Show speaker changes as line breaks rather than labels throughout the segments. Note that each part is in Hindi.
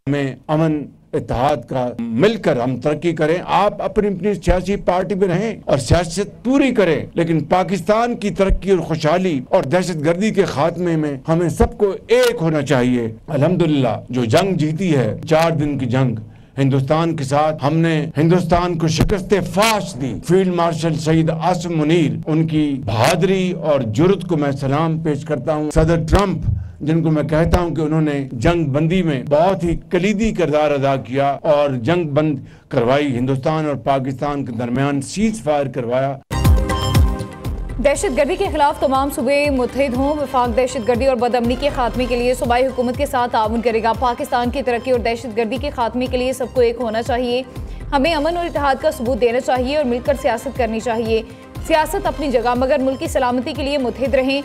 में अमन इत्तेहाद का मिलकर हम तरक्की करें। आप अपनी अपनी सियासी पार्टी में रहें और सियासत पूरी करें, लेकिन पाकिस्तान की तरक्की और खुशहाली और दहशतगर्दी के खात्मे में हमें सबको एक होना चाहिए। अल्हम्दुलिल्लाह जो जंग जीती है, 4 दिन की जंग हिंदुस्तान के साथ, हमने हिंदुस्तान को शिकस्त फाश दी। फील्ड मार्शल सईद आसिम मुनीर, उनकी बहादुरी और जुर्रत को मैं सलाम पेश करता हूँ। सदर ट्रंप, जिनको मैं कहता हूं कि उन्होंने जंग बंदी में बहुत ही कलीदी किरदार अदा किया और जंग बंद करवाई, हिंदुस्तान और पाकिस्तान के दरमियान सीज फायर करवाया।
दहशतगर्दी के खिलाफ तमाम सूबे मुत्तहिद हों। वफाक दहशतगर्दी और बदअमनी के खात्मे के लिए सूबाई हुकूमत के साथ ताउन करेगा। पाकिस्तान की तरक्की और दहशतगर्दी के खात्मे के लिए सबको एक होना चाहिए। हमें अमन और इत्तेहाद का सबूत देना चाहिए और मिलकर सियासत करनी चाहिए। सियासत अपनी जगह, मगर मुल्क की सलामती के लिए मुत्तहिद रहें।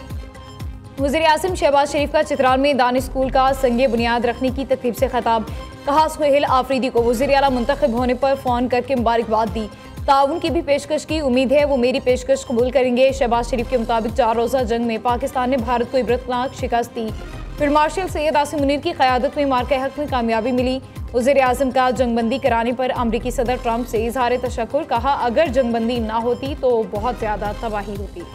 वज़ीर आज़म शहबाज शरीफ का चित्राल में दानिश स्कूल का संगे बुनियाद रखने की तकरीब से खिताब। कहा, सुहेल आफरीदी को वज़ीर आला मुंतखब होने पर फ़ोन करके मुबारकबाद दी। ताउन की भी पेशकश की, उम्मीद है वो मेरी पेशकश कबूल करेंगे। शहबाज शरीफ के मुताबिक 4 रोज़ा जंग में पाकिस्तान ने भारत को इबरतनाक शिकस्त दी। फील्ड मार्शल सैयद आसिम मुनीर की क़यादत में मार्के हक में कामयाबी मिली। वज़ीर आज़म का जंगबंदी कराने पर अमरीकी सदर ट्रंप से इज़हार तशक्कुर। कहा, अगर जंगबंदी ना होती तो बहुत ज़्यादा तबाही होती।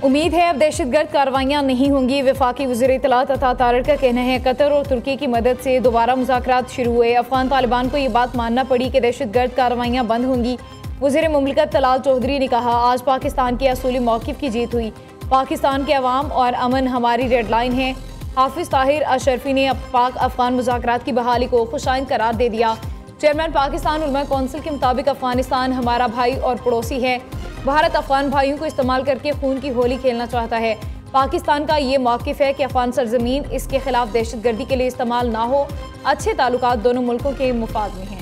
उम्मीद है अब दहशतगर्द कार्रवाइयाँ नहीं होंगी। वफाकी वज़ीर इत्तलात अता तारड़ का कहना है, कतर और तुर्की की मदद से दोबारा मुज़ाकरात शुरू हुए। अफगान तालिबान को ये बात मानना पड़ी कि दहशतगर्द कार्रवाइयाँ बंद होंगी। वज़ीर मुमलिकत तलाल चौधरी ने कहा, आज पाकिस्तान की असूली मौक़िफ़ की जीत हुई। पाकिस्तान के अवाम और अमन हमारी रेड लाइन है। हाफिज़ ताहिर अशरफी ने पाक अफगान मुज़ाकरात की बहाली को खुशाइन करार दे दिया। चेयरमैन पाकिस्तान उलमा कौंसिल के मुताबिक अफगानिस्तान हमारा भाई और पड़ोसी है। भारत अफगान भाइयों को इस्तेमाल करके खून की होली खेलना चाहता है। पाकिस्तान का ये मौक़िफ़ है कि अफगान सरजमीन इसके खिलाफ दहशतगर्दी के लिए इस्तेमाल ना हो। अच्छे ताल्लुकात दोनों मुल्कों के मुफाद में हैं।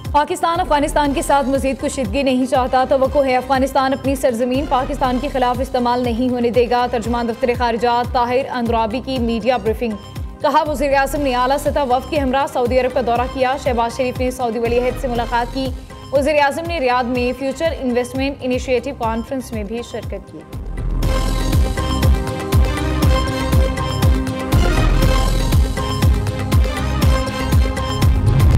पाकिस्तान अफगानिस्तान के साथ मज़ीद कुशीदगी नहीं चाहता। तवक्को है अफगानिस्तान अपनी सरजमीन पाकिस्तान के खिलाफ इस्तेमाल नहीं होने देगा। तर्जुमान दफ्तर खारिजात ताहिर अंदराबी की मीडिया ब्रीफिंग। कहा, वज़ीर आज़म ने आला सतह वफ़द के हमरा सऊदी अरब का दौरा किया। शहबाज शरीफ ने सऊदी वली अहद से मुलाकात की। वज़ीर आज़म ने रियाद में फ्यूचर इन्वेस्टमेंट इनिशिएटिव कॉन्फ्रेंस में भी शिरकत की।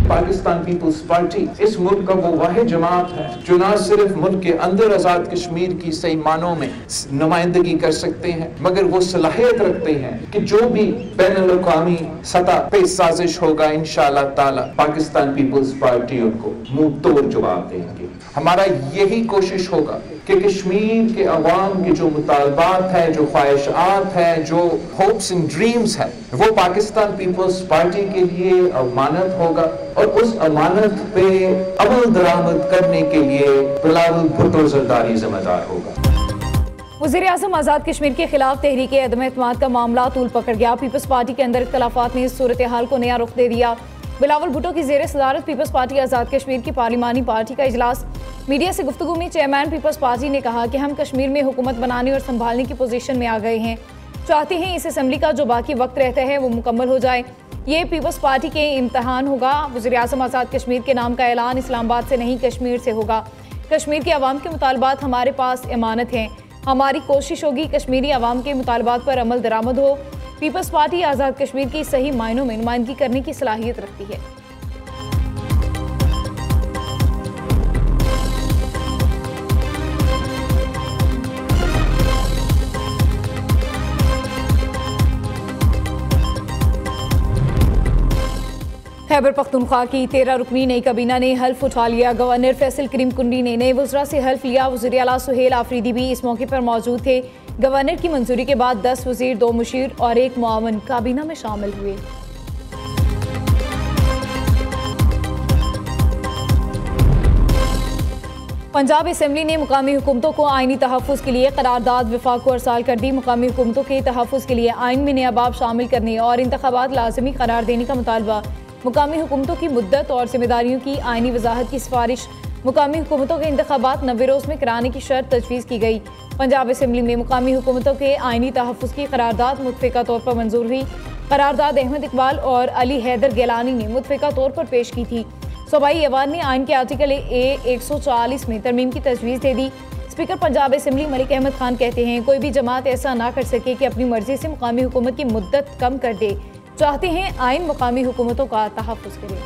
पाकिस्तान पीपुल्स पार्टी इस मुल्क का वो वाहिद जमात है जो न सिर्फ मुल्क के अंदर आज़ाद कश्मीर की सही मानों में नुमाइंदगी कर सकते हैं, मगर वो सलाहियत रखते हैं कि जो भी बैनुल-अक़वामी सतह पे साजिश होगा, इंशाअल्लाह ताला पाकिस्तान पीपुल्स पार्टी उनको मुंह तोड़ जवाब देंगे। हमारा यही कोशिश होगा कि कश्मीर के अवाम के जो मुतालबात है, जो ख्वाहिशात है, जो होप्स एंड ड्रीम्स है, वो पाकिस्तान पीपुल्स पार्टी के लिए अमानत होगा और उस अमानत पे अमल दरामद करने के लिए बिलावल भुट्टो ज़रदारी जिम्मेदार होगा।
वज़ीर आज़म आज़ाद कश्मीर के खिलाफ तहरीक अदम एतमाद का मामला तूल पकड़ गया। पीपल्स पार्टी के अंदर इख्तलाफात ने सूरत हाल को नया रुख दे दिया। बिलावल भुट्टो की ज़ेर सदारत पीपल्स पार्टी आज़ाद कश्मीर की पार्लिमानी पार्टी का इजलास। मीडिया से गुफ्तगू में चेयरमैन पीपल्स पार्टी ने कहा कि हम कश्मीर में हुकूमत बनाने और संभालने की पोजीशन में आ गए हैं। चाहते हैं इस असम्बली का जो बाकी वक्त रहता है वो मुकम्मल हो जाए। ये पीपल्स पार्टी के इम्तहान होगा। वज़ीर आज़म आज़ाद कश्मीर के नाम का ऐलान इस्लामाबाद से नहीं कश्मीर से होगा। कश्मीर के अवाम के मुतालबात हमारे पास अमानत हैं। हमारी कोशिश होगी कश्मीरी अवाम के मुतालबात पर अमल दरामद हो। पीपल्स पार्टी आज़ाद कश्मीर की सही मायनों में नुमाइंदगी करने की सलाहियत रखती है। खैबर पख्तूनख्वा की 13 रुकनी नई काबीना ने हल्फ उठा लिया। गवर्नर फैसल करीम कुंडी ने नए वज़रा से हल्फ लिया। वज़ीर आला सुहेल आफरीदी भी इस मौके पर मौजूद थे। गवर्नर की मंजूरी के बाद 10 वज़ीर, 2 मुशीर और 1 मुआवन काबीना में शामिल हुए। पंजाब असम्बली ने मुकामी हुकूमतों को आइनी तहफ़्फ़ुज़ के लिए करारदाद वफाक को अरसाल कर दी। मुकामी हुकूमतों के तहफ़्फ़ुज़ के लिए आइन में नया बाब शामिल करने और इंतख़ाबात लाज़मी करार देने का मुतालबा। मुकामी हुकूमतों की मुद्दत और जिम्मेदारियों की आइनी वजाहत की सिफारिश। मुकामी हुकूमतों के इंतख़ाबात 90 रोज़ में कराने की शर्त तजवीज़ की गई। पंजाब असम्बली में मुकामी हुकूमतों के आइनी तहफ़्फ़ुज़ की करारदाद मुतफ़िक़ा तौर पर मंजूर हुई। करारदाद अहमद इकबाल और अली हैदर गिलानी ने मुतफ़िक़ा तौर पर पेश की थी। सूबाई ऐवान ने आइन के आर्टिकल ए 140 में तरमीम की तजवीज़ दे दी। स्पीकर पंजाब असम्बली मलिक अहमद खान कहते हैं, कोई भी जमात ऐसा ना कर सके कि अपनी मर्जी से मुकामी हुकूमत की मुद्दत कम कर दे। चाहते हैं आइन मुकामी हुकूमतों का तहफ़्फ़ुज़ करे।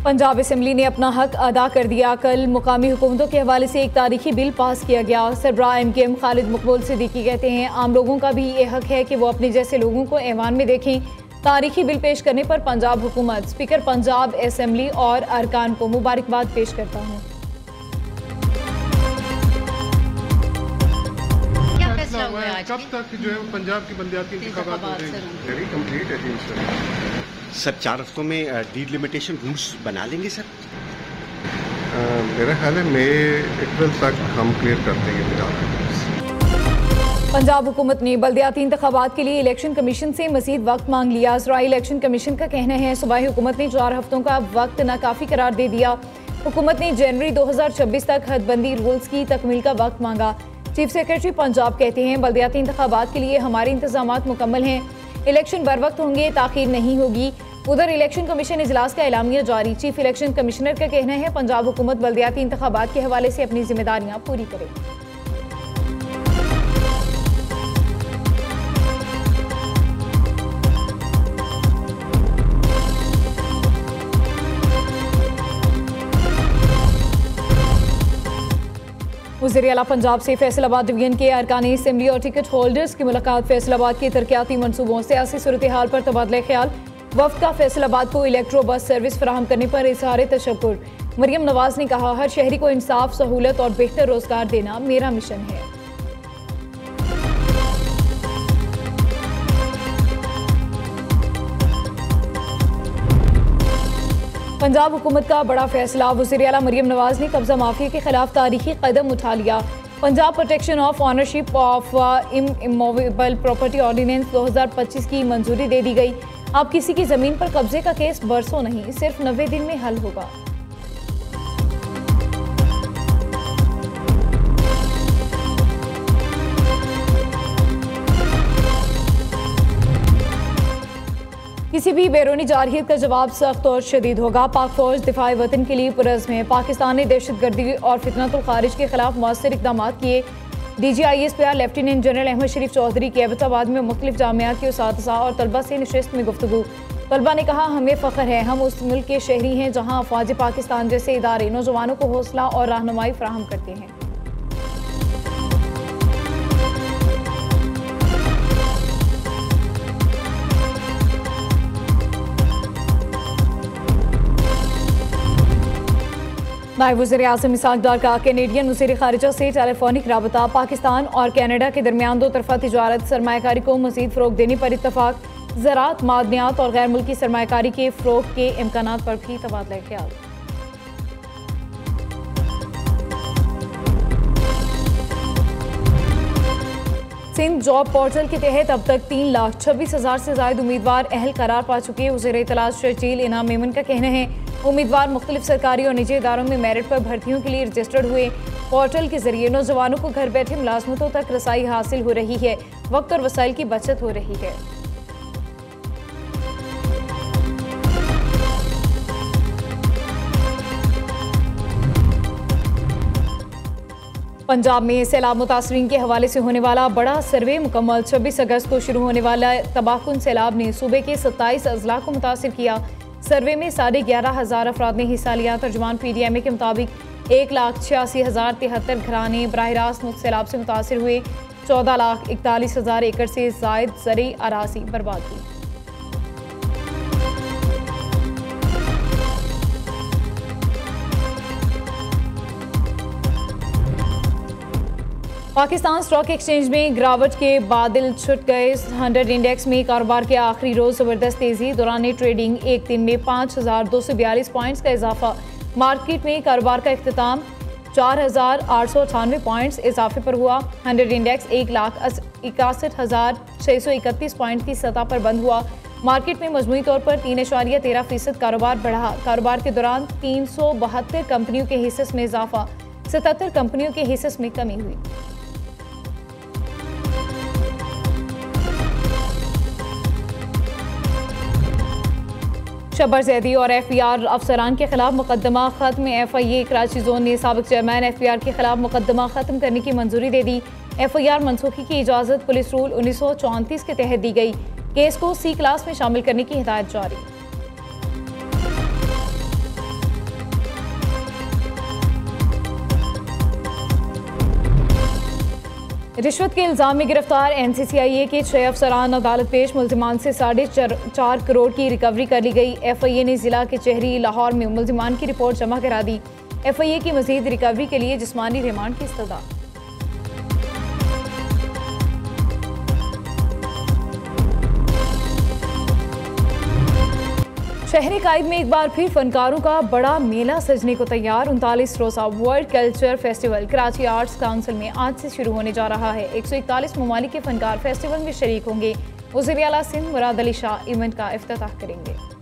पंजाब असम्बली ने अपना हक अदा कर दिया। कल मुकामी हुकूमतों के हवाले से एक तारीखी बिल पास किया गया। सरबराह MKM खालिद मकबूल सिद्दीकी कहते हैं, आम लोगों का भी ये हक है कि वो अपने जैसे लोगों को ऐवान में देखें। तारीखी बिल पेश करने पर पंजाब हुकूमत, स्पीकर पंजाब असम्बली और अरकान को मुबारकबाद पेश करता हूँ।
कब तक जो है पंजाब की बलदियाती इंतखाबात हो रहे हैं? वेरी कंप्लीट है जी सर।
सर 4 हफ्तों में डीलिमिटेशन रूल्स बना लेंगे सर?
मेरा ख्याल है मई अप्रैल तक हम क्लियर कर देंगे फिलहाल।
पंजाब हुकूमत ने बल्दियाती इंतखाबात के लिए इलेक्शन कमीशन से मजीद वक्त मांग लिया। ज़राई इलेक्शन कमीशन का कहना है, सूबाई हुकूमत ने 4 हफ्तों का वक्त नाकाफी करार दे दिया। हुकूमत ने जनवरी 2026 तक हदबंदी रूल्स की तकमील का वक्त मांगा। चीफ सेक्रेटरी पंजाब कहते हैं, बल्दियाती इंतखाबात के लिए हमारे इंतजामात मुकम्मल हैं। इलेक्शन बर वक्त होंगे, ताखीर नहीं होगी। उधर इलेक्शन कमीशन इजलास का एलामिया जारी। चीफ इलेक्शन कमिश्नर का कहना है, पंजाब हुकूमत बल्दियाती इंतखाबात के हवाले से अपनी जिम्मेदारियां पूरी करे। वज़ीर-ए-आला पंजाब से फैसलाबाद डिवीजन के अरकान असम्बली और टिकट होल्डर्स की मुलाकात। फैसलाबाद के तरक्याती मनसूबों, सियासी सूरत हाल पर तबादला ख्याल। वफ्द का फैसलाबाद को इलेक्ट्रो बस सर्विस फराहम करने पर इज़हार तशक्कुर। मरियम नवाज ने कहा, हर शहरी को इंसाफ, सहूलत और बेहतर रोजगार देना मेरा मिशन है। पंजाब हुकूमत का बड़ा फैसला। वज़ीर-ए-आला मरियम नवाज ने कब्जा माफिया के खिलाफ तारीखी कदम उठा लिया। Punjab protection of ownership of immovable property ordinance 2025 की मंजूरी दे दी गई। अब किसी की जमीन पर कब्जे का केस बरसों नहीं, सिर्फ 90 दिन में हल होगा। किसी भी बैरूनी जारहियत का जवाब सख्त और शदीद होगा। पाक फौज दिफाए वतन के लिए पुरज़्म है। पाकिस्तान ने दहशतगर्दी और फितनतुल खारिज के खिलाफ मौसर इक़दाम किए। DGISPR लेफ्टिनेंट जनरल अहमद शरीफ चौधरी के एबटाबाद में मुख्तलिफ जामियात के उसातिज़ा और तलबा से नशिस्त में गुफ्तगू। तलबा ने कहा, हमें फ़ख्र है, हम उस मुल्क के शहरी हैं जहाँ अफ़वाज पाकिस्तान जैसे इदारे नौजवानों को हौसला और रहनुमाई फराहम करते हैं। नायब वज़ीर-ए-आज़म इसहाक़ डार का कैनेडियन वज़ीर ख़ारिजा से टेलीफोनिक राबता। पाकिस्तान और कैनेडा के दरमियान दो तरफ़ा तिजारत, सरमायाकारी को मज़ीद फ़रोग़ देने पर इत्तफ़ाक़। ज़राअत, मादनियात और गैर मुल्की सरमायाकारी के फ़रोग़ के इम्कानात पर भी तबादला ख्याल। सिंध जॉब पोर्टल के तहत अब तक 3,26,000 से ज़ायद उम्मीदवार अहल करार पा चुके। वज़ीर इत्तलात शर्जील इनाम मेमन का कहना है, उम्मीदवार मुख्तलिफ सरकारी और निजी इदारों में मेरिट पर भर्तियों के लिए रजिस्टर्ड हुए। पोर्टल के जरिए नौजवानों को घर बैठे मुलाजमतों तक रसाई हासिल हो रही है, वक्त और वसाइल की बचत हो रही है। पंजाब में सैलाब मुतासरीन के हवाले से होने वाला बड़ा सर्वे मुकम्मल। 26 अगस्त को शुरू होने वाला तबाहकुन सैलाब ने सूबे के 27 अजला को मुतासिर किया। सर्वे में 11,500 अफराद ने हिस्सा लिया। तर्जुमान PDMA के मुताबिक 1,86,073 घराने बराह रास्त मुख्त सैलाब से मुतासिर हुए। 14,41,000 एकड़ से जायद ज़रई अराज़ी बर्बाद हुई। पाकिस्तान स्टॉक एक्सचेंज में गिरावट के बादल छुट गए। 100 इंडेक्स में कारोबार के आखिरी रोज जबरदस्त तेजी। दौरान ट्रेडिंग एक दिन में 5,242 पॉइंट्स का इजाफा। मार्केट में कारोबार का इख्तिताम 4,898 पॉइंट्स इजाफे पर हुआ। 100 इंडेक्स 1,61,631 पॉइंट की सतह पर बंद हुआ। मार्केट में मजमूई तौर पर 3.13% कारोबार बढ़ा। कारोबार के दौरान 372 कंपनियों के हिस्से में इजाफा, 77 कंपनियों के हिस्से में कमी हुई। शब्बर जैदी और FPR अफसरान के खिलाफ मुकदमा खत्म। FIA कराची जोन ने साबिक चेयरमैन FPR के खिलाफ मुकदमा खत्म करने की मंजूरी दे दी। FIR मनसूखी की इजाज़त पुलिस रूल 1934 के तहत दी गई। केस को C क्लास में शामिल करने की हिदायत जारी। रिश्वत के इल्जाम में गिरफ्तार NCCIA के 6 अफसरान अदालत पेश। मुल्जिमान से 4.5 करोड़ की रिकवरी कर ली गई। FIA ने जिला के चेहरी लाहौर में मुल्जिमान की रिपोर्ट जमा करा दी। FIA की मजीद रिकवरी के लिए जिस्मानी रिमांड की इस्तदा। शहर कायद में एक बार फिर फनकारों का बड़ा मेला सजने को तैयार। 39 रोज़ा world culture festival Karachi arts council में आज से शुरू होने जा रहा है। 141 ममालिक के फनकार फेस्टिवल में शरीक होंगे। वज़ीर आला सिंध मुराद अली शाह इवेंट का इफ्तिताह करेंगे।